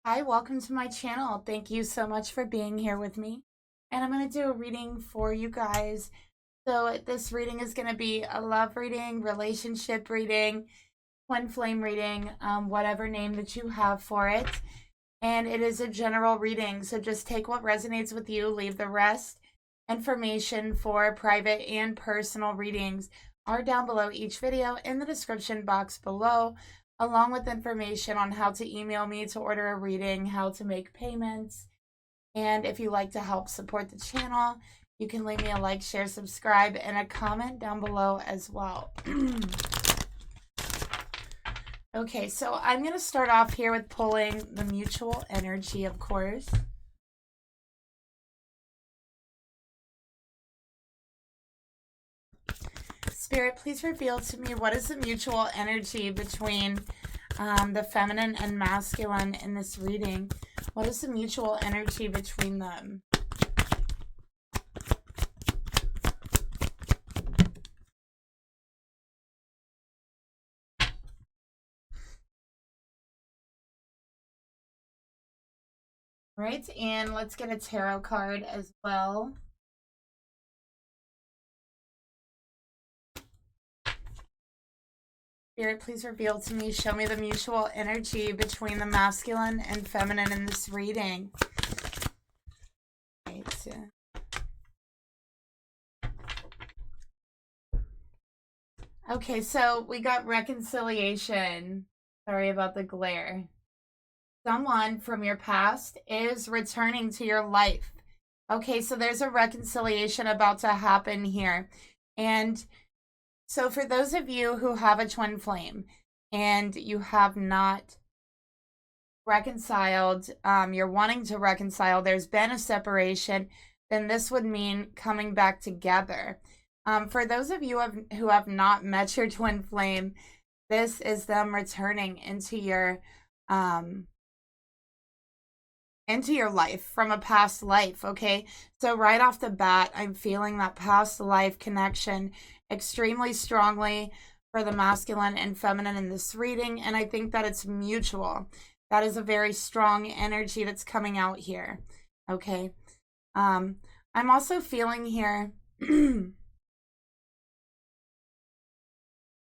Hi, welcome to my channel. Thank you so much for being here with me. And I'm going to do a reading for you guys. So this reading is going to be a love reading, relationship reading, twin flame reading, whatever name that you have for it. And it is a general reading. So just take what resonates with you, leave the rest. Information for private and personal readings are down below each video in the description box below, along with information on how to email me to order a reading, how to make payments, and if you'd like to help support the channel, you can leave me a like, share, subscribe, and a comment down below as well. Okay, so I'm going to start off here with pulling the mutual energy, of course. Spirit, please reveal to me what is the mutual energy between the feminine and masculine in this reading. What is the mutual energy between them? Right, and let's get a tarot card as well. Spirit, please reveal to me, show me the mutual energy between the masculine and feminine in this reading. Right. Okay, so we got reconciliation. Sorry about the glare. Someone from your past is returning to your life. Okay, so there's a reconciliation about to happen here. And so for those of you who have a twin flame and you have not reconciled, you're wanting to reconcile, there's been a separation, then this would mean coming back together. For those of you who have not met your twin flame, this is them returning into your life from a past life, okay? So right off the bat, I'm feeling that past life connection extremely strongly for the masculine and feminine in this reading, and I think that it's mutual. That is a very strong energy that's coming out here, okay? I'm also feeling here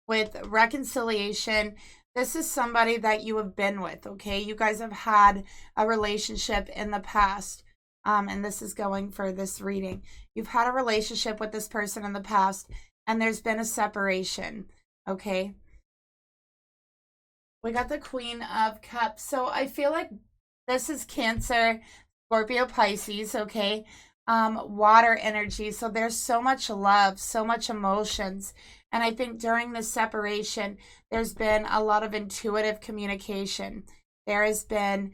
with reconciliation. This is somebody that you have been with, okay? You guys have had a relationship in the past, and this is going for this reading. You've had a relationship with this person in the past, and there's been a separation, okay? We got the Queen of Cups. So I feel like this is Cancer, Scorpio, Pisces, okay? Water energy. So there's so much love, so much emotions. And I think during this separation, there's been a lot of intuitive communication. There has been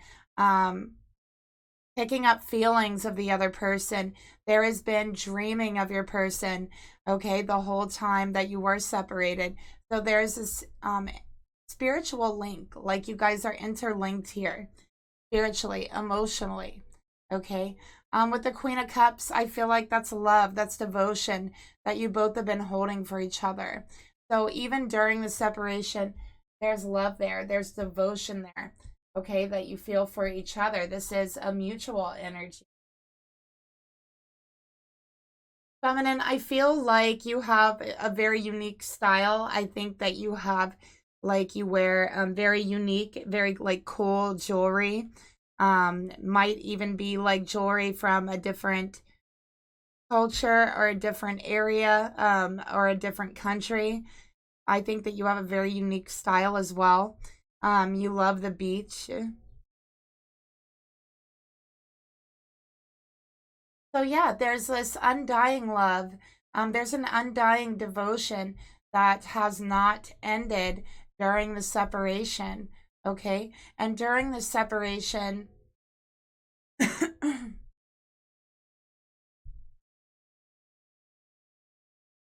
picking up feelings of the other person. There has been dreaming of your person, okay, the whole time that you were separated. So there's this spiritual link, like you guys are interlinked here, spiritually, emotionally, okay? With the Queen of Cups, I feel like that's love, that's devotion that you both have been holding for each other. So even during the separation, there's love there, there's devotion there, okay, that you feel for each other. This is a mutual energy. Feminine, I feel like you have a very unique style. I think that you have, like, you wear very unique, very like cool jewelry. Might even be like jewelry from a different culture or a different area, or a different country. I think that you have a very unique style as well. You love the beach. So yeah, there's this undying love. There's an undying devotion that has not ended during the separation, okay? And during the separation,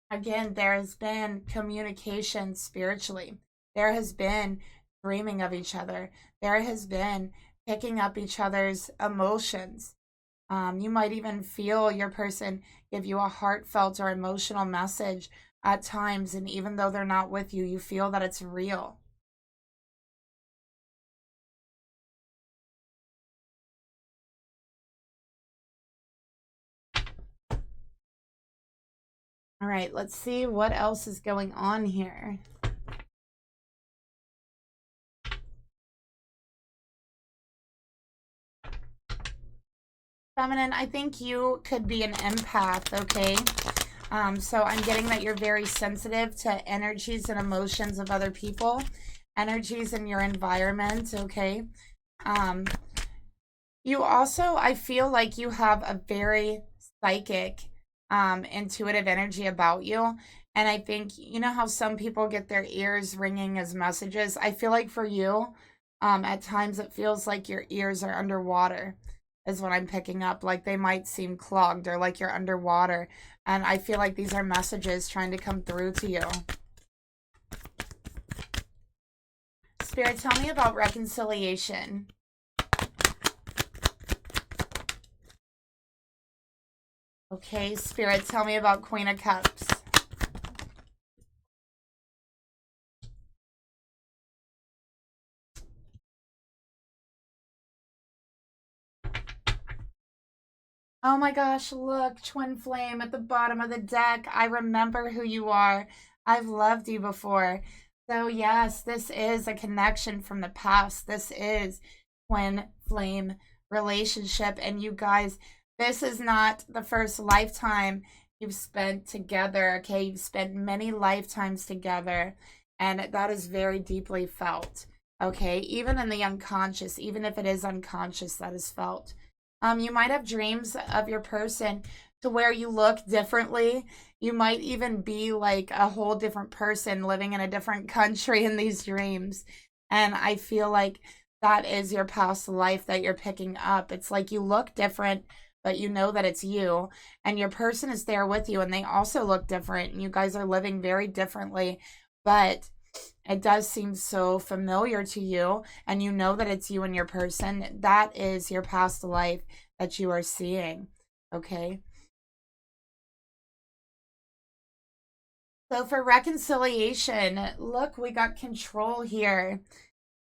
again, there has been communication spiritually. There has been dreaming of each other. There has been picking up each other's emotions. You might even feel your person give you a heartfelt or emotional message at times, and even though they're not with you, you feel that it's real. All right, let's see what else is going on here. Feminine, I think you could be an empath, okay? So I'm getting that you're very sensitive to energies and emotions of other people, energies in your environment, okay? You also, I feel like you have a very psychic, intuitive energy about you. And I think, you know how some people get their ears ringing as messages? I feel like for you, at times it feels like your ears are underwater, is what I'm picking up. Like they might seem clogged or like you're underwater. And I feel like these are messages trying to come through to you. Spirit, tell me about reconciliation. Okay, Spirit, tell me about Queen of Cups. Oh my gosh, look, Twin Flame at the bottom of the deck. I remember who you are. I've loved you before. So yes, this is a connection from the past. This is Twin Flame relationship. And you guys, this is not the first lifetime you've spent together, okay? You've spent many lifetimes together, and that is very deeply felt, okay? Even in the unconscious, even if it is unconscious, that is felt. You might have dreams of your person to where you look differently. You might even be like a whole different person living in a different country in these dreams. And I feel like that is your past life that you're picking up. It's like you look different, but you know that it's you. And your person is there with you, and they also look different. And you guys are living very differently. But it does seem so familiar to you, and you know that it's you and your person. That is your past life that you are seeing, okay? So for reconciliation, look, we got control here.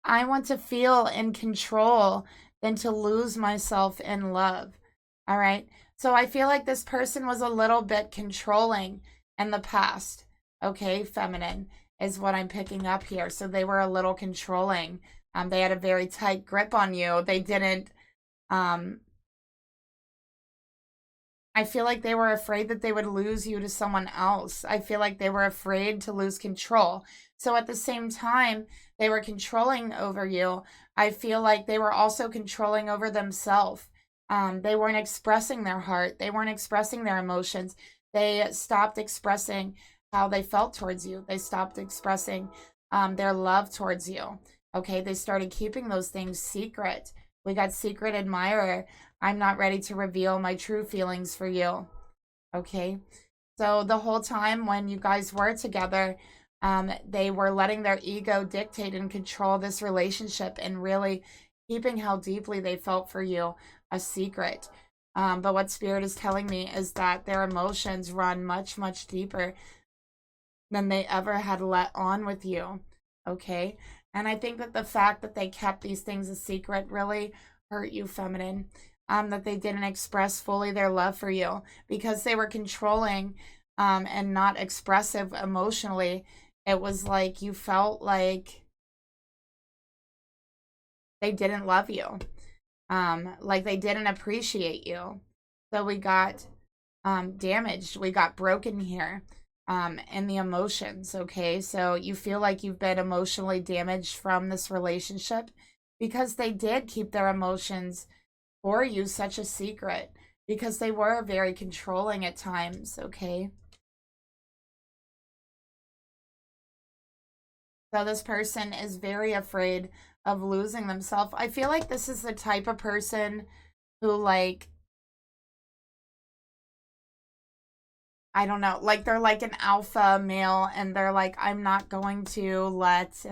I want to feel in control than to lose myself in love, all right? So I feel like this person was a little bit controlling in the past, okay? Feminine is what I'm picking up here. So they were a little controlling. They had a very tight grip on you. They didn't, I feel like they were afraid that they would lose you to someone else. I feel like they were afraid to lose control. So at the same time, they were controlling over you. I feel like they were also controlling over themselves. They weren't expressing their heart. They weren't expressing their emotions. They stopped expressing how they felt towards you. They stopped expressing their love towards you. Okay, they started keeping those things secret. We got secret admirer. I'm not ready to reveal my true feelings for you. Okay, so the whole time when you guys were together, they were letting their ego dictate and control this relationship and really keeping how deeply they felt for you a secret. But what Spirit is telling me is that their emotions run much, much deeper than they ever had let on with you. Okay, and I think that the fact that they kept these things a secret really hurt you, feminine. That they didn't express fully their love for you because they were controlling, and not expressive emotionally. It was like you felt like they didn't love you, like they didn't appreciate you. So we got damaged, we got broken here, in the emotions, okay? So you feel like you've been emotionally damaged from this relationship because they did keep their emotions for you such a secret because they were very controlling at times, okay? So this person is very afraid of losing themselves. I feel like this is the type of person who, like, I don't know, like they're like an alpha male and they're like, I'm not going to let,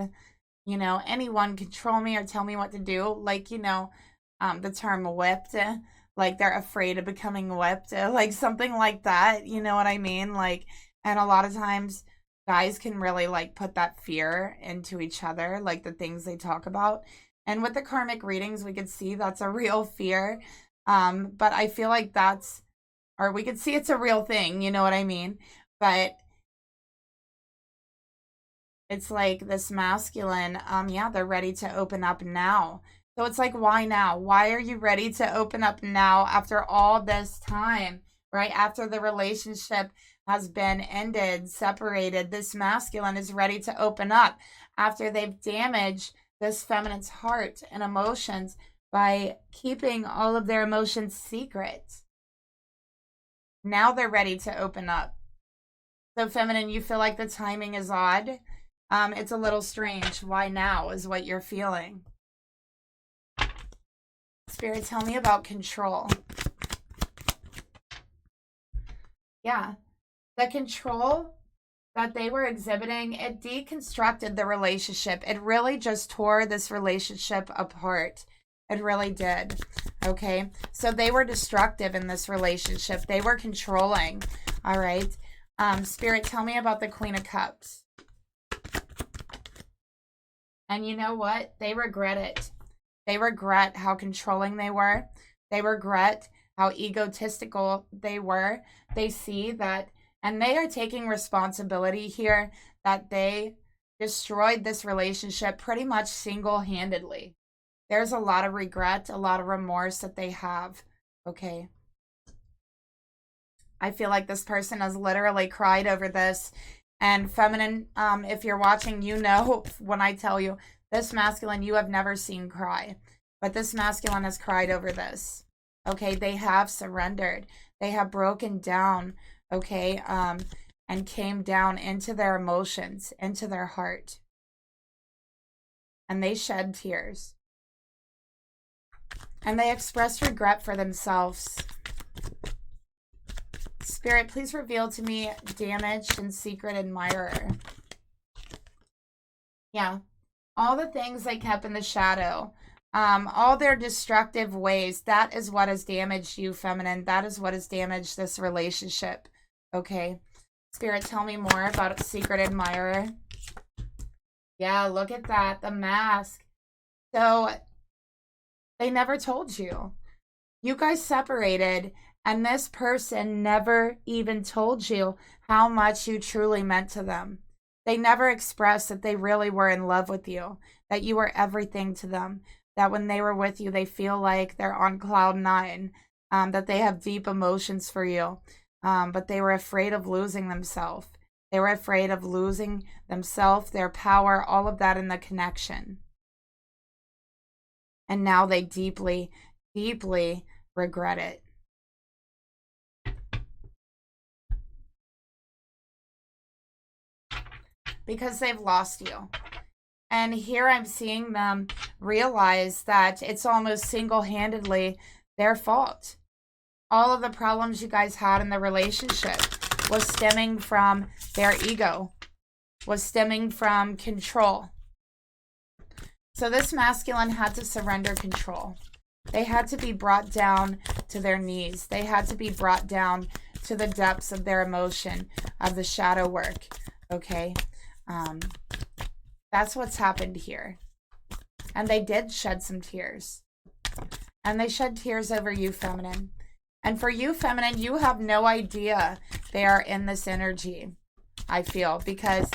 anyone control me or tell me what to do. Like, the term whipped, like they're afraid of becoming whipped, like something like that. You know what I mean? Like, and a lot of times guys can really like put that fear into each other, like the things they talk about. And with the karmic readings, we could see that's a real fear. But I feel like or we could see it's a real thing, you know what I mean? But it's like this masculine, yeah, they're ready to open up now. So it's like, why now? Why are you ready to open up now after all this time, right? After the relationship has been ended, separated, this masculine is ready to open up after they've damaged this feminine's heart and emotions by keeping all of their emotions secret. Now they're ready to open up. So feminine, you feel like the timing is odd. It's a little strange. Why now is what you're feeling. Spirit, tell me about control. Yeah. The control that they were exhibiting, it deconstructed the relationship. It really just tore this relationship apart. It really did. Okay. So they were destructive in this relationship. They were controlling. All right. Spirit, tell me about the Queen of Cups. And you know what? They regret it. They regret how controlling they were. They regret how egotistical they were. They see that, and they are taking responsibility here, that they destroyed this relationship pretty much single-handedly. There's a lot of regret, a lot of remorse that they have. Okay. I feel like this person has literally cried over this. And feminine, if you're watching, you know when I tell you, this masculine you have never seen cry. But this masculine has cried over this. Okay, they have surrendered. They have broken down, okay, and came down into their emotions, into their heart. And they shed tears. And they expressed regret for themselves. Spirit, please reveal to me damaged and secret admirer. Yeah. All the things they kept in the shadow. All their destructive ways. That is what has damaged you, feminine. That is what has damaged this relationship. Okay. Spirit, tell me more about secret admirer. Yeah, look at that. The mask. So, they never told you. You guys separated. And this person never even told you how much you truly meant to them. They never expressed that they really were in love with you, that you were everything to them, that when they were with you, they feel like they're on cloud nine, that they have deep emotions for you, but they were afraid of losing themselves. They were afraid of losing themselves, their power, all of that in the connection. And now they deeply, deeply regret it. Because they've lost you. And here I'm seeing them realize that it's almost single-handedly their fault. All of the problems you guys had in the relationship was stemming from their ego, was stemming from control. So this masculine had to surrender control. They had to be brought down to their knees. They had to be brought down to the depths of their emotion, of the shadow work. Okay? That's what's happened here. And they did shed some tears. And they shed tears over you, feminine. And for you, feminine, you have no idea they are in this energy, I feel, because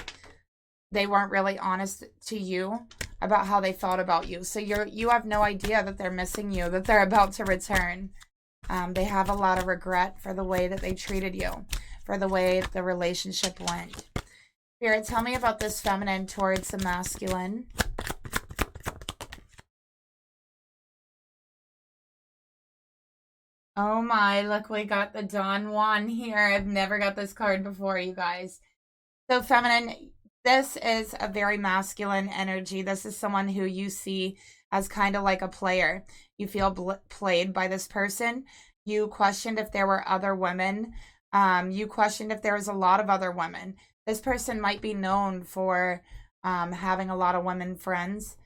they weren't really honest to you about how they felt about you. So you have no idea that they're missing you, that they're about to return. They have a lot of regret for the way that they treated you, for the way the relationship went. Spirit, tell me about this feminine towards the masculine. Oh my, look, we got the Don Juan here. I've never got this card before, you guys. So feminine, this is a very masculine energy. This is someone who you see as kind of like a player. You feel played by this person. You questioned if there were other women. You questioned if there was a lot of other women. This person might be known for having a lot of women friends,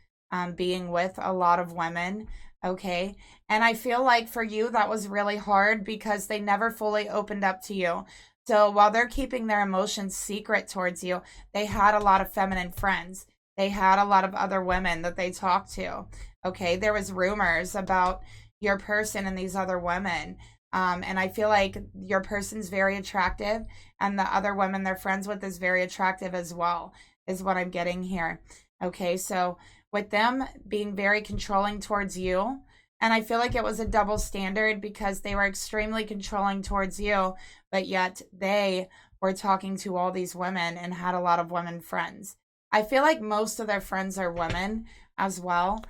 being with a lot of women, okay? And I feel like for you, that was really hard because they never fully opened up to you. So while they're keeping their emotions secret towards you, they had a lot of feminine friends. They had a lot of other women that they talked to, okay? There was rumors about your person and these other women. And I feel like your person's very attractive, and the other woman they're friends with is very attractive as well, is what I'm getting here. Okay, so with them being very controlling towards you, and I feel like it was a double standard because they were extremely controlling towards you, but yet they were talking to all these women and had a lot of women friends. I feel like most of their friends are women as well,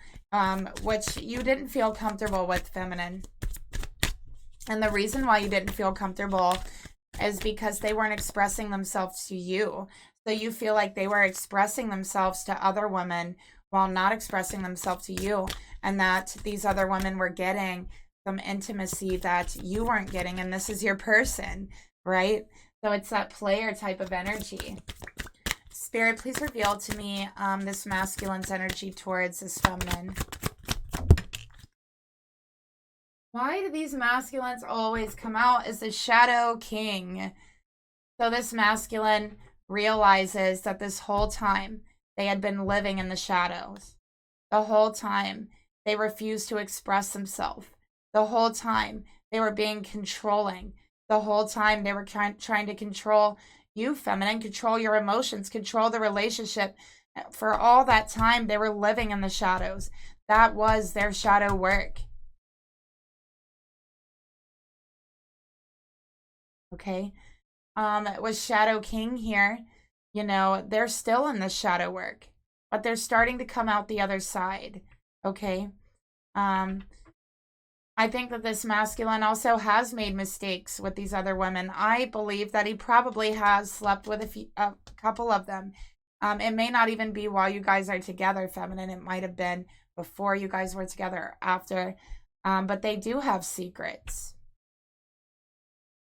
which you didn't feel comfortable with, feminine. And the reason why you didn't feel comfortable is because they weren't expressing themselves to you. So you feel like they were expressing themselves to other women while not expressing themselves to you, and that these other women were getting some intimacy that you weren't getting, and this is your person, right? So it's that player type of energy. Spirit, please reveal to me this masculine's energy towards this feminine. Why do these masculines always come out as the Shadow King? So this masculine realizes that this whole time they had been living in the shadows. The whole time they refused to express themselves. The whole time they were being controlling. The whole time they were trying to control you, feminine, control your emotions, control the relationship. For all that time, they were living in the shadows. That was their shadow work. Okay. With Shadow King here, you know, they're still in the shadow work, but they're starting to come out the other side. Okay. I think that this masculine also has made mistakes with these other women. I believe that he probably has slept with a couple of them. It may not even be while you guys are together, feminine. It might have been before you guys were together or after. But they do have secrets.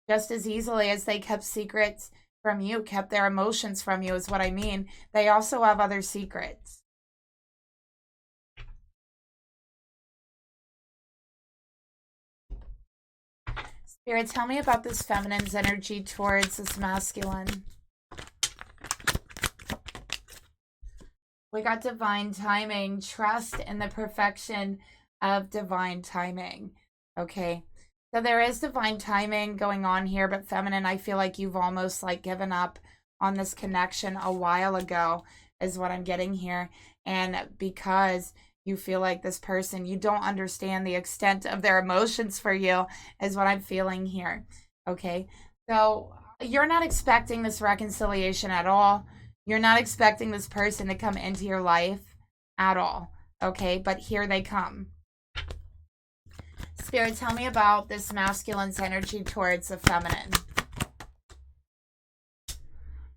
Just as easily as they kept secrets from you, kept their emotions from you, is what I mean. They also have other secrets. Spirit, tell me about this feminine's energy towards this masculine. We got divine timing. Trust in the perfection of divine timing. Okay. So there is divine timing going on here, but feminine, I feel like you've almost like given up on this connection a while ago, is what I'm getting here. And because you feel like this person, you don't understand the extent of their emotions for you, is what I'm feeling here. Okay. So you're not expecting this reconciliation at all. You're not expecting this person to come into your life at all. Okay. But here they come. Spirit, tell me about this masculine's energy towards the feminine.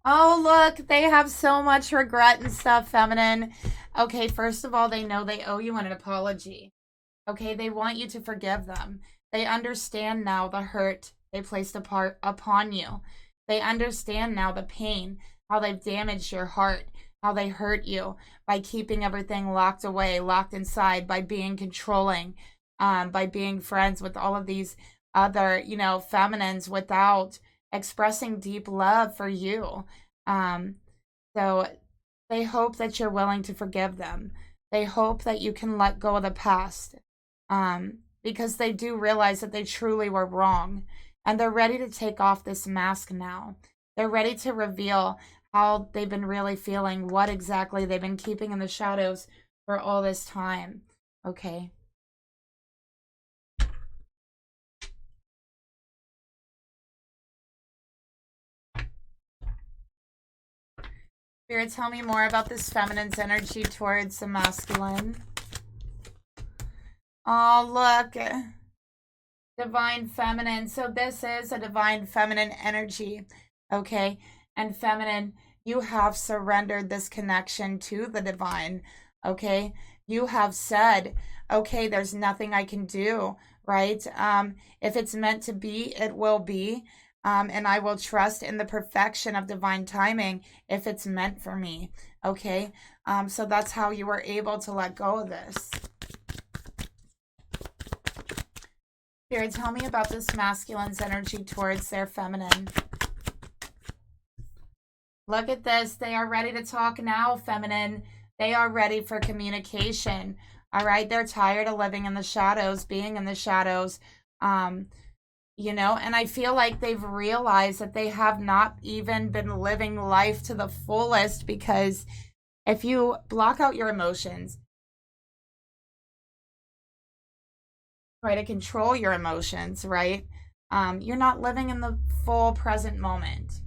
Oh, look, they have so much regret and stuff, feminine. Okay, first of all, they know they owe you an apology. Okay, they want you to forgive them. They understand now the hurt they placed upon you. They understand now the pain, how they've damaged your heart, how they hurt you by keeping everything locked away, locked inside, by being controlling, by being friends with all of these other, you know, feminines without expressing deep love for you. So they hope that you're willing to forgive them. They hope that you can let go of the past, because they do realize that they truly were wrong, and they're ready to take off this mask now. They're ready to reveal how they've been really feeling, what exactly they've been keeping in the shadows for all this time. Okay. Spirit, tell me more about this feminine's energy towards the masculine. Oh, look. Divine feminine. So this is a divine feminine energy. Okay. And feminine, you have surrendered this connection to the divine. Okay. You have said, okay, there's nothing I can do. Right. If it's meant to be, it will be. And I will trust in the perfection of divine timing if it's meant for me. Okay. So that's how you were able to let go of this. Spirit, tell me about this masculine's energy towards their feminine. Look at this. They are ready to talk now, feminine. They are ready for communication. All right. They're tired of living in the shadows, being in the shadows. you know, and I feel like they've realized that they have not even been living life to the fullest, because if you block out your emotions, try to control your emotions, right? You're not living in the full present moment.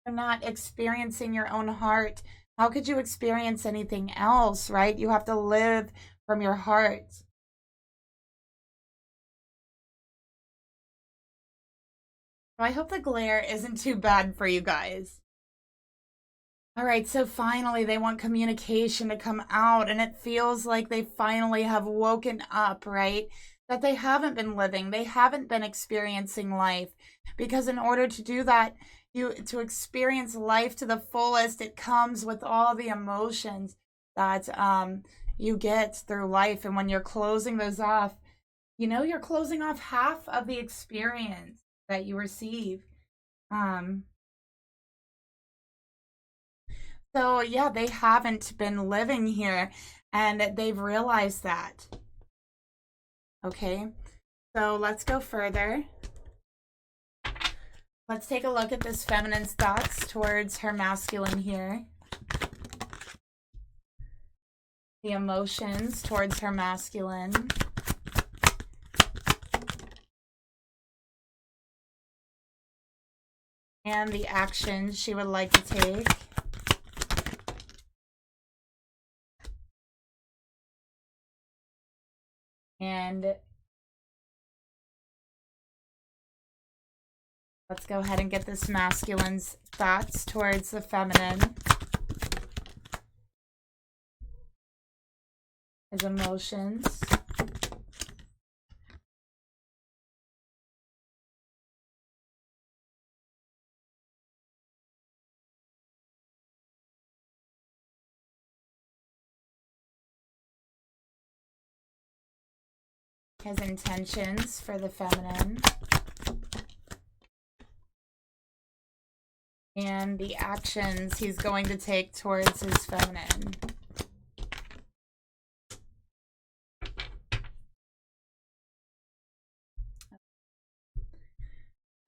You're not experiencing your own heart. How could you experience anything else, right? You have to live from your heart. I hope the glare isn't too bad for you guys. All right, so finally they want communication to come out, and it feels like they finally have woken up, right? That they haven't been living, they haven't been experiencing life. Because in order to do that, you to experience life to the fullest, it comes with all the emotions that you get through life. And when you're closing those off, you know, you're closing off half of the experience that you receive. Um, So, yeah, they haven't been living here, and they've realized that. Okay, so let's go further. Let's take a look at this feminine's thoughts towards her masculine here. The emotions towards her masculine. And the actions she would like to take. And let's go ahead and get this masculine's thoughts towards the feminine. His emotions. His intentions for the feminine. And the actions he's going to take towards his feminine.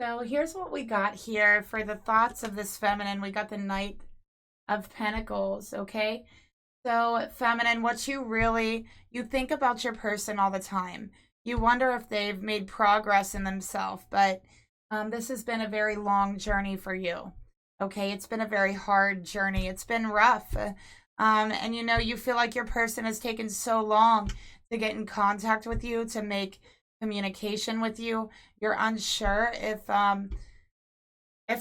So here's what we got here for the thoughts of this feminine. We got the Knight of Pentacles, okay? So feminine, what you think about your person all the time. You wonder if they've made progress in themselves, but this has been a very long journey for you. Okay, it's been a very hard journey. It's been rough. And you know, you feel like your person has taken so long to get in contact with you, to make communication with you. You're unsure if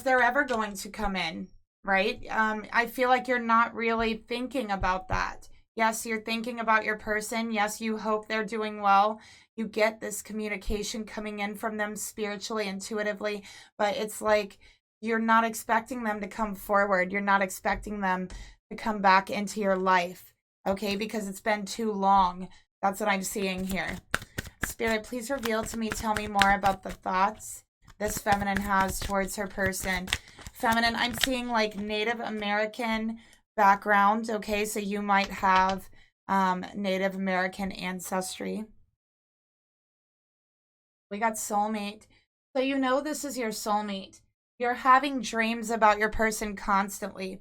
they're ever going to come in, right? I feel like you're not really thinking about that. Yes, you're thinking about your person. Yes, you hope they're doing well. You get this communication coming in from them spiritually, intuitively, but it's like you're not expecting them to come forward. You're not expecting them to come back into your life, okay? Because it's been too long. That's what I'm seeing here. Spirit, please reveal to me, tell me more about the thoughts this feminine has towards her person. Feminine, I'm seeing like Native American background, okay? So you might have Native American ancestry. We got soulmate. So you know this is your soulmate. You're having dreams about your person constantly.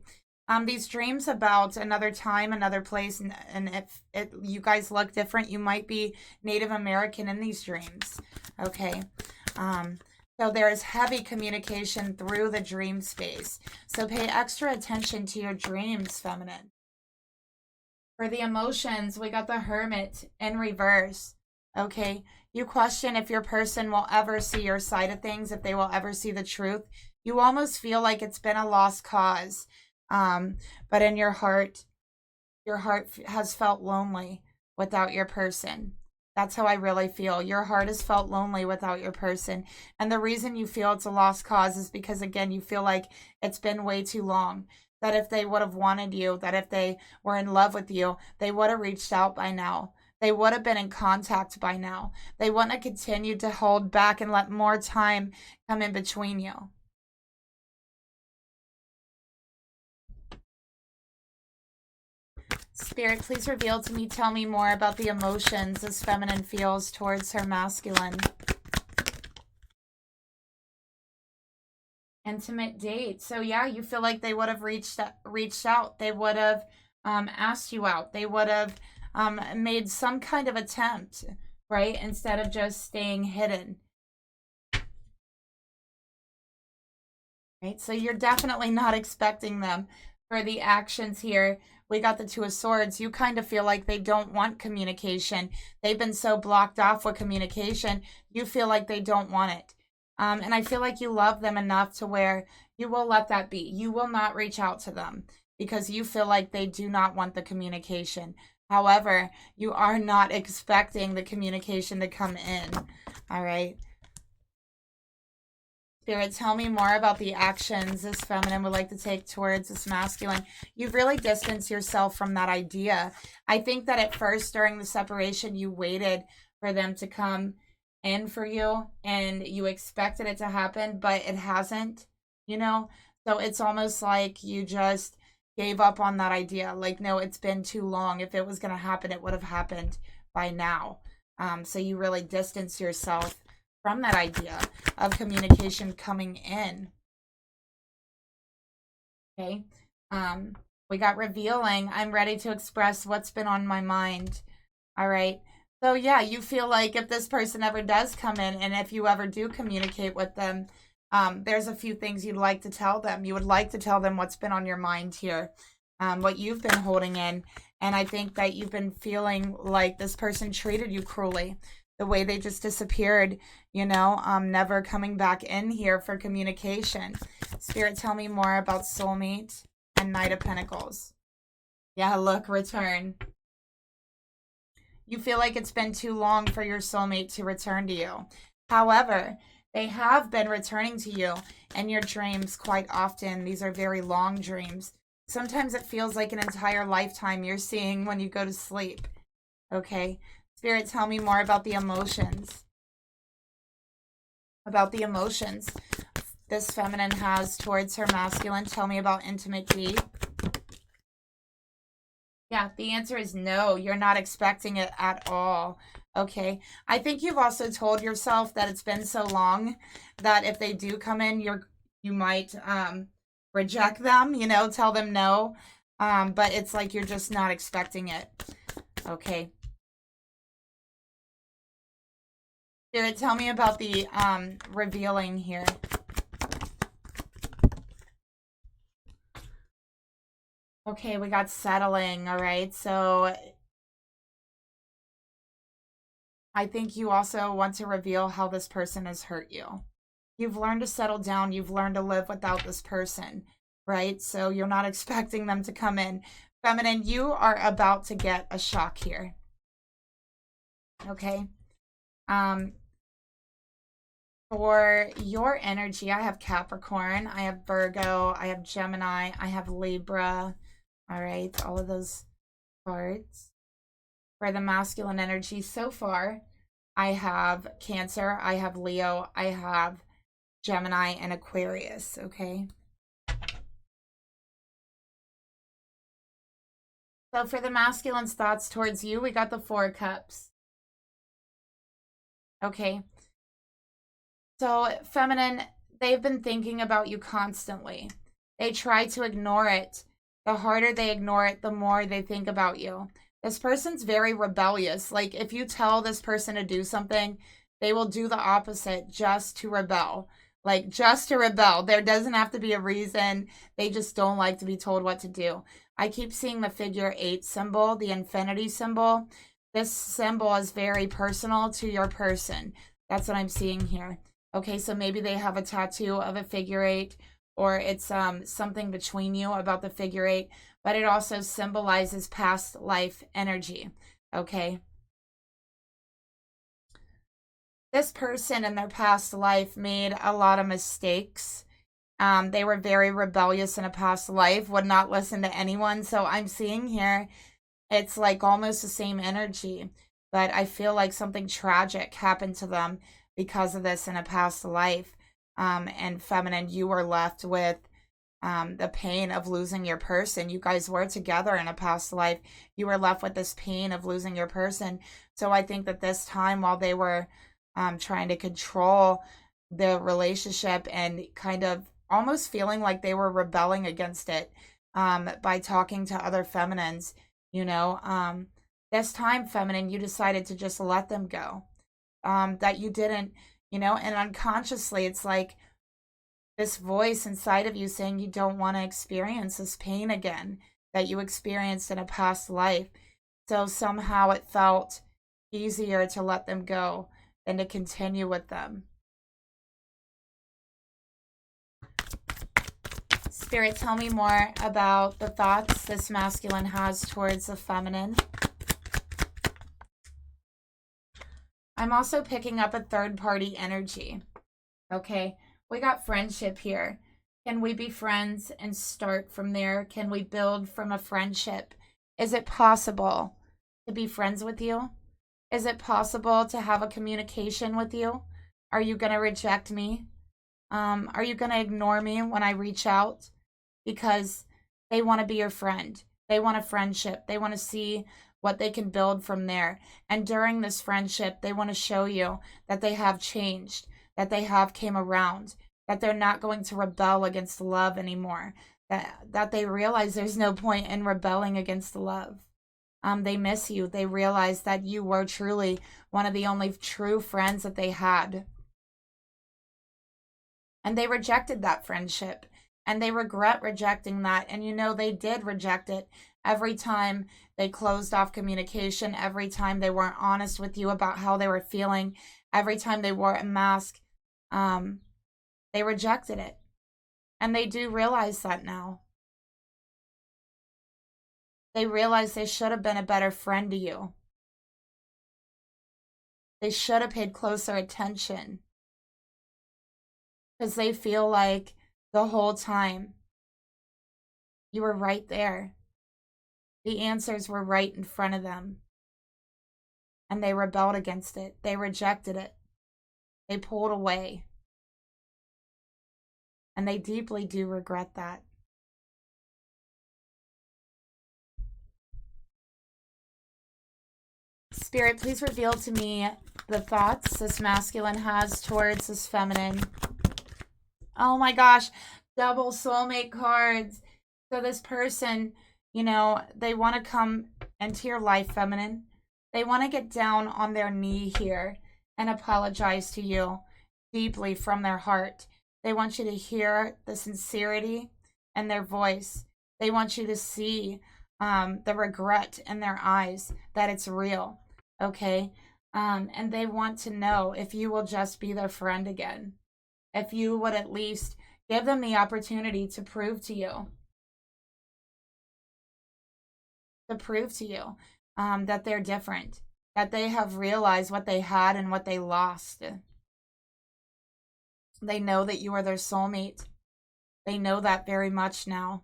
These dreams about another time, another place, and if you guys look different, you might be Native American in these dreams. Okay. So there is heavy communication through the dream space. So pay extra attention to your dreams, feminine. For the emotions, we got the Hermit in reverse. Okay. You question if your person will ever see your side of things, if they will ever see the truth. You almost feel like it's been a lost cause. But in your heart has felt lonely without your person. That's how I really feel. Your heart has felt lonely without your person. And the reason you feel it's a lost cause is because, again, you feel like it's been way too long. That if they would have wanted you, that if they were in love with you, they would have reached out by now. They would have been in contact by now. They wouldn't have continued to hold back and let more time come in between you. Spirit, please reveal to me, tell me more about the emotions this feminine feels towards her masculine. Intimate date. So yeah, you feel like they would have reached out. They would have asked you out. They would have made some kind of attempt, right? Instead of just staying hidden. Right? So you're definitely not expecting them for the actions here. We got the Two of Swords. You kind of feel like they don't want communication. They've been so blocked off with communication. You feel like they don't want it. And I feel like you love them enough to where you will let that be. You will not reach out to them because you feel like they do not want the communication. However, you are not expecting the communication to come in. All right. Spirit, tell me more about the actions this feminine would like to take towards this masculine. You've really distanced yourself from that idea. I think that at first during the separation, you waited for them to come in for you and you expected it to happen, but it hasn't, you know? So it's almost like you just gave up on that idea. Like, no, it's been too long. If it was going to happen, it would have happened by now. So you really distance yourself from that idea of communication coming in. Okay. We got revealing. I'm ready to express what's been on my mind. All right. So yeah, you feel like if this person ever does come in and if you ever do communicate with them, there's a few things you'd like to tell them. You would like to tell them what's been on your mind here, what you've been holding in. And I think that you've been feeling like this person treated you cruelly. The way they just disappeared, you know, never coming back in here for communication. Spirit, tell me more about soulmate and Knight of Pentacles. Yeah, look, return. You feel like it's been too long for your soulmate to return to you. However, they have been returning to you in your dreams quite often. These are very long dreams. Sometimes it feels like an entire lifetime you're seeing when you go to sleep. Okay? Spirit, tell me more about the emotions. About the emotions this feminine has towards her masculine. Tell me about intimate deep. Yeah, the answer is no. You're not expecting it at all. Okay. I think you've also told yourself that it's been so long that if they do come in, you might reject them, you know, tell them no. But it's like you're just not expecting it. Okay. Spirit, tell me about the revealing here. Okay, we got settling, all right? So I think you also want to reveal how this person has hurt you. You've learned to settle down. You've learned to live without this person, right? So you're not expecting them to come in. Feminine, you are about to get a shock here. Okay? For your energy, I have Capricorn, I have Virgo, I have Gemini, I have Libra. All right, all of those cards. For the masculine energy so far, I have Cancer, I have Leo, I have Gemini, and Aquarius, okay? So for the masculine's thoughts towards you, we got the Four of Cups. Okay. So feminine, they've been thinking about you constantly. They try to ignore it. The harder they ignore it, the more they think about you. This person's very rebellious. Like, if you tell this person to do something, they will do the opposite just to rebel. Like, just to rebel. There doesn't have to be a reason. They just don't like to be told what to do. I keep seeing the figure 8 symbol, the infinity symbol. This symbol is very personal to your person. That's what I'm seeing here. Okay, so maybe they have a tattoo of a figure 8, or it's something between you about the figure 8, but it also symbolizes past life energy, okay? This person in their past life made a lot of mistakes. They were very rebellious in a past life, would not listen to anyone. So I'm seeing here, it's like almost the same energy, but I feel like something tragic happened to them because of this in a past life. And feminine, you were left with the pain of losing your person. You guys were together in a past life. You were left with this pain of losing your person. So I think that this time, while they were trying to control the relationship and kind of almost feeling like they were rebelling against it by talking to other feminines, you know, this time, feminine, you decided to just let them go. That you didn't, you know, and unconsciously, it's like this voice inside of you saying you don't want to experience this pain again that you experienced in a past life. So somehow it felt easier to let them go than to continue with them. Spirit, tell me more about the thoughts this masculine has towards the feminine. I'm also picking up a third-party energy. Okay, we got friendship here. Can we be friends and start from there? Can we build from a friendship? Is it possible to be friends with you? Is it possible to have a communication with you? Are you going to reject me? Are you going to ignore me when I reach out? Because they want to be your friend. They want a friendship. They want to see what they can build from there. And during this friendship, they want to show you that they have changed, that they have came around, that they're not going to rebel against love anymore, that they realize there's no point in rebelling against love. They miss you. They realize that you were truly one of the only true friends that they had. And they rejected that friendship. And they regret rejecting that. And you know, they did reject it every time they closed off communication, every time they weren't honest with you about how they were feeling, every time they wore a mask, they rejected it. And they do realize that now. They realize they should have been a better friend to you. They should have paid closer attention. Because they feel like the whole time you were right there. The answers were right in front of them. And they rebelled against it. They rejected it. They pulled away. And they deeply do regret that. Spirit, please reveal to me the thoughts this masculine has towards this feminine. Oh my gosh, double soulmate cards. So this person, you know, they want to come into your life, feminine. They want to get down on their knee here and apologize to you deeply from their heart. They want you to hear the sincerity in their voice. They want you to see the regret in their eyes, that it's real, okay? And they want to know if you will just be their friend again. If you would at least give them the opportunity to prove to you, that they're different, that they have realized what they had and what they lost. They know that you are their soulmate. They know that very much now.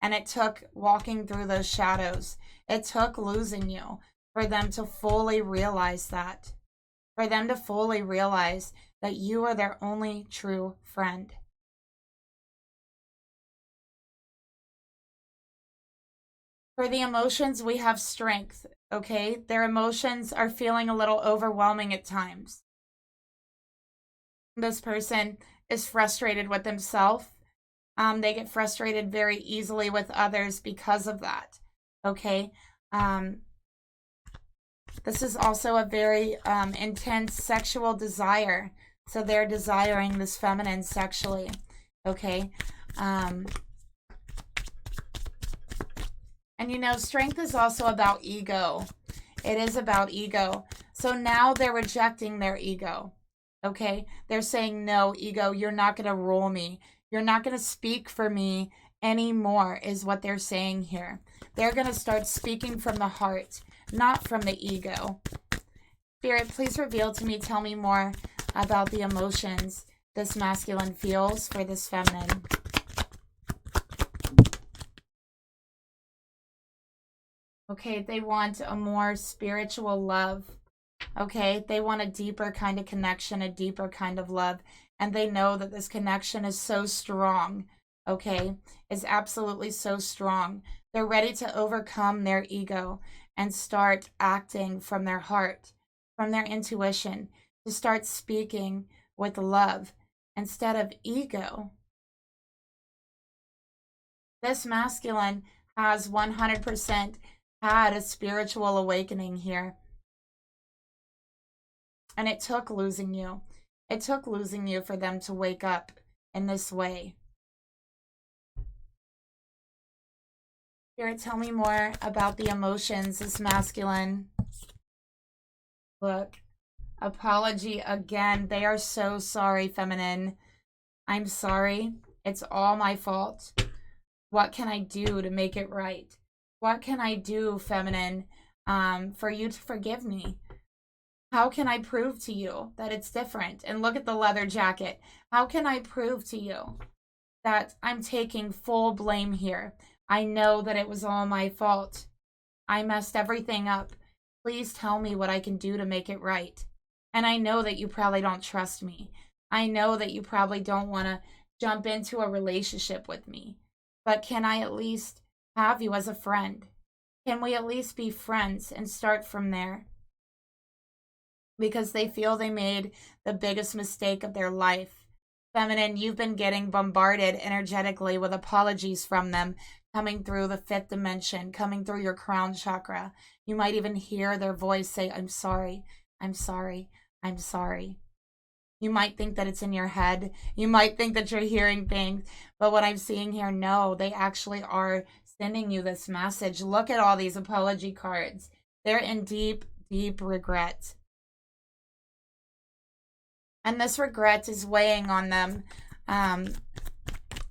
And it took walking through those shadows. It took losing you for them to fully realize that. For them to fully realize that you are their only true friend. For the emotions, we have strength, okay? Their emotions are feeling a little overwhelming at times. This person is frustrated with themselves. They get frustrated very easily with others because of that, okay? This is also a very intense sexual desire. So they're desiring this feminine sexually, okay? And you know, strength is also about ego. It is about ego. So now they're rejecting their ego, okay? They're saying, no, ego, you're not going to rule me. You're not going to speak for me anymore, is what they're saying here. They're going to start speaking from the heart, not from the ego. Spirit, please reveal to me, tell me more about the emotions this masculine feels for this feminine. Okay, they want a more spiritual love. Okay, they want a deeper kind of connection, a deeper kind of love. And they know that this connection is so strong okay, is absolutely so strong. They're ready to overcome their ego and start acting from their heart, from their intuition, to start speaking with love instead of ego. This masculine has 100% had a spiritual awakening here. And it took losing you. It took losing you for them to wake up in this way. Spirit, tell me more about the emotions this masculine. Look, apology again. They are so sorry, feminine. I'm sorry. It's all my fault. What can I do to make it right? What can I do, feminine, for you to forgive me? How can I prove to you that it's different? And look at the leather jacket. How can I prove to you that I'm taking full blame here? I know that it was all my fault. I messed everything up. Please tell me what I can do to make it right. And I know that you probably don't trust me. I know that you probably don't want to jump into a relationship with me. But can I at least have you as a friend? Can we at least be friends and start from there? Because they feel they made the biggest mistake of their life. Feminine, you've been getting bombarded energetically with apologies from them, coming through the 5th dimension, coming through your crown chakra. You might even hear their voice say, I'm sorry, I'm sorry, I'm sorry. You might think that it's in your head. You might think that you're hearing things. But what I'm seeing here, no, they actually are sending you this message. Look at all these apology cards. They're in deep, deep regret. And this regret is weighing on them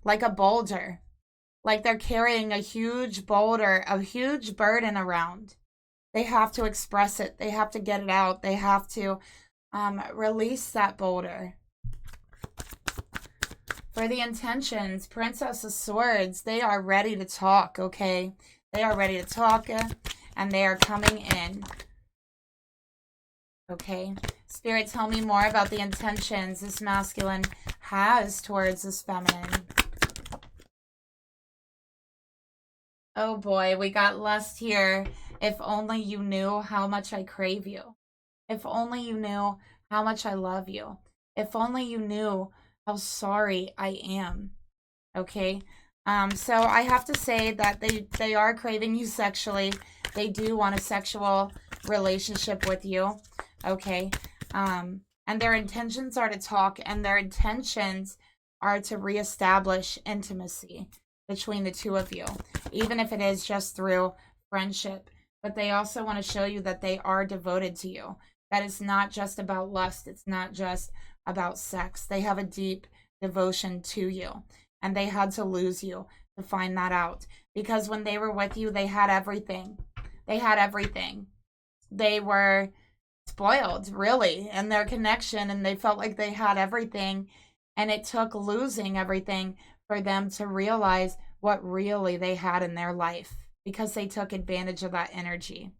like a boulder. Like they're carrying a huge boulder, a huge burden around. They have to express it. They have to get it out. They have to release that boulder. For the intentions, Princess of Swords, they are ready to talk, okay? They are ready to talk, and they are coming in. Okay? Spirit, tell me more about the intentions this masculine has towards this feminine. Oh boy, we got lust here. If only you knew how much I crave you. If only you knew how much I love you. If only you knew how sorry I am. Okay? So I have to say that they are craving you sexually. They do want a sexual relationship with you. Okay? And their intentions are to talk, and their intentions are to reestablish intimacy between the two of you, even if it is just through friendship. But they also want to show you that they are devoted to you. That it's not just about lust. It's not just about sex. They have a deep devotion to you. And they had to lose you to find that out. Because when they were with you, they had everything. They had everything. They were spoiled, really, in their connection. And they felt like they had everything. And it took losing everything for them to realize what really they had in their life. Because they took advantage of that energy.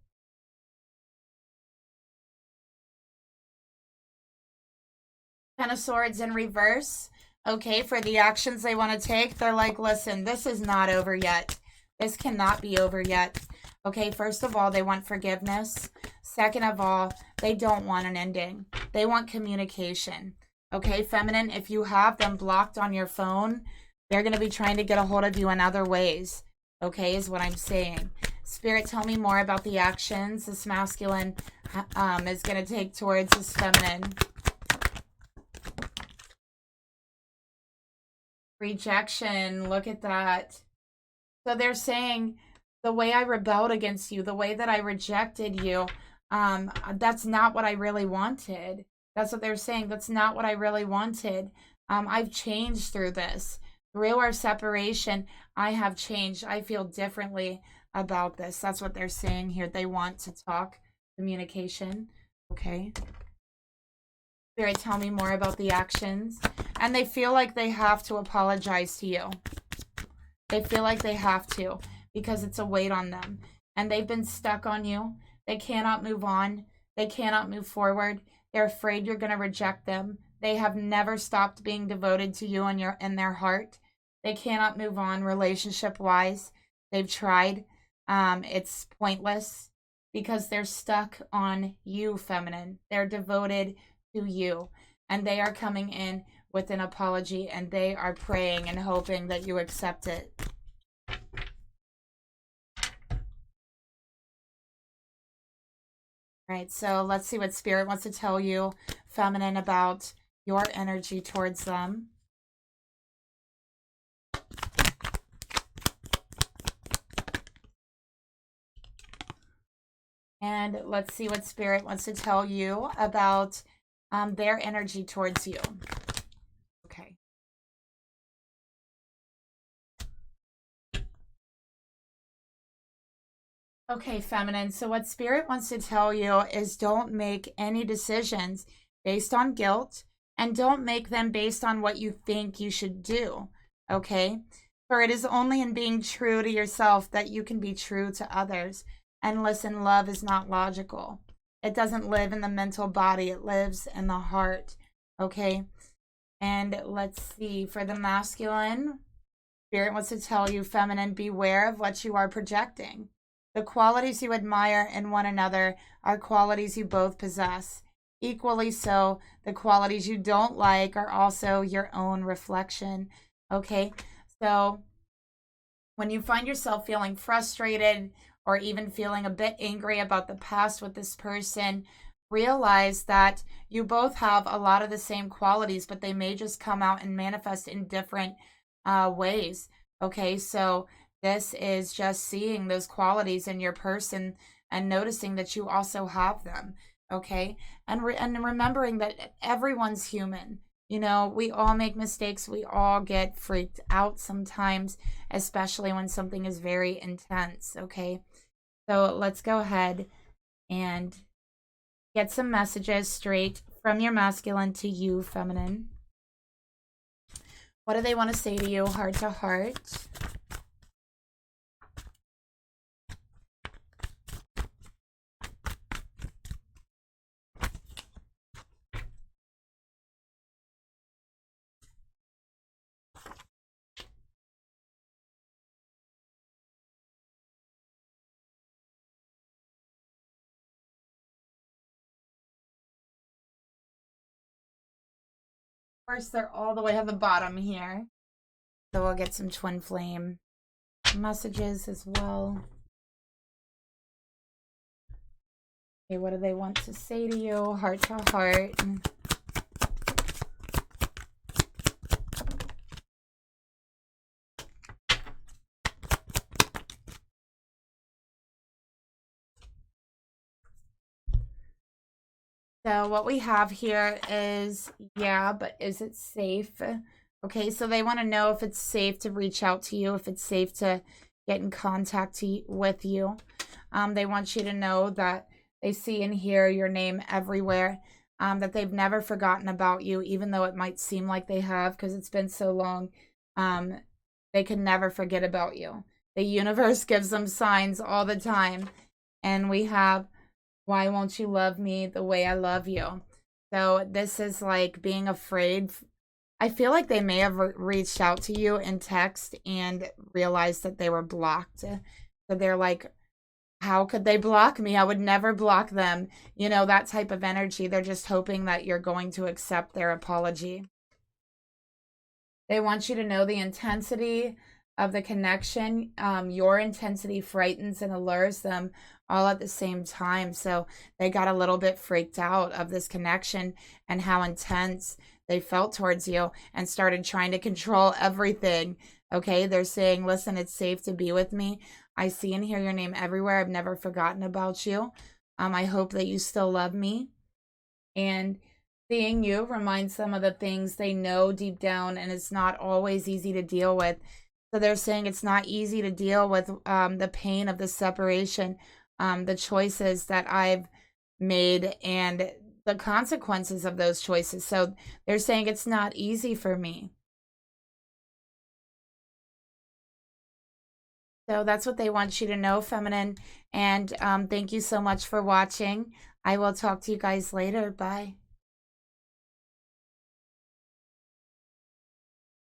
Ten of Swords in reverse. Okay, for the actions they want to take, they're like, listen, this is not over yet. This cannot be over yet. Okay, first of all, they want forgiveness. Second of all, they don't want an ending. They want communication. Okay, feminine, if you have them blocked on your phone, they're going to be trying to get a hold of you in other ways. Okay, is what I'm saying. Spirit, tell me more about the actions this masculine is going to take towards this feminine. Rejection, look at that. So they're saying, the way I rebelled against you, the way that I rejected you, that's not what I really wanted. That's what they're saying. That's not what I really wanted. I've changed through this. Through our separation, I have changed. I feel differently about this. That's what they're saying here. They want to talk, communication. Okay. Spirit, tell me more about the actions. And they feel like they have to apologize to you. They feel like they have to because it's a weight on them. And they've been stuck on you. They cannot move on. They cannot move forward. They're afraid you're going to reject them. They have never stopped being devoted to you in their heart. They cannot move on relationship-wise. They've tried. It's pointless because they're stuck on you, feminine. They're devoted to you. And they are coming in with an apology, and they are praying and hoping that you accept it. Right, so let's see what Spirit wants to tell you, feminine, about your energy towards them. And let's see what Spirit wants to tell you about their energy towards you. Okay. Okay, feminine. So what Spirit wants to tell you is don't make any decisions based on guilt, and don't make them based on what you think you should do. Okay? For it is only in being true to yourself that you can be true to others. And listen, love is not logical. It doesn't live in the mental body. It lives in the heart. Okay? And let's see. For the masculine, Spirit wants to tell you, feminine, beware of what you are projecting. The qualities you admire in one another are qualities you both possess. Equally so, the qualities you don't like are also your own reflection. Okay? So when you find yourself feeling frustrated or even feeling a bit angry about the past with this person, realize that you both have a lot of the same qualities, but they may just come out and manifest in different ways. Okay? So this is just seeing those qualities in your person and noticing that you also have them, okay? And remembering that everyone's human. You know, we all make mistakes. We all get freaked out sometimes, especially when something is very intense, okay? So let's go ahead and get some messages straight from your masculine to you, feminine. What do they want to say to you, heart to heart? Of course, they're all the way at the bottom here. So we'll get some twin flame messages as well. Okay, what do they want to say to you, heart to heart? So what we have here is, yeah, but is it safe? Okay, so they want to know if it's safe to reach out to you, if it's safe to get in contact with you. They want you to know that they see and hear your name everywhere, that they've never forgotten about you, even though it might seem like they have because it's been so long. They can never forget about you. The universe gives them signs all the time. And we have, why won't you love me the way I love you? So this is like being afraid. I feel like they may have reached out to you in text and realized that they were blocked. So they're like, how could they block me? I would never block them. You know, that type of energy. They're just hoping that you're going to accept their apology. They want you to know the intensity of the connection. Your intensity frightens and allures them all at the same time. So they got a little bit freaked out of this connection and how intense they felt towards you and started trying to control everything. Okay, they're saying, listen, it's safe to be with me. I see and hear your name everywhere. I've never forgotten about you. I hope that you still love me. And seeing you reminds them of the things they know deep down, and it's not always easy to deal with. So they're saying it's not easy to deal with the pain of the separation, the choices that I've made, and the consequences of those choices. So they're saying it's not easy for me. So that's what they want you to know, feminine. And thank you so much for watching. I will talk to you guys later. Bye.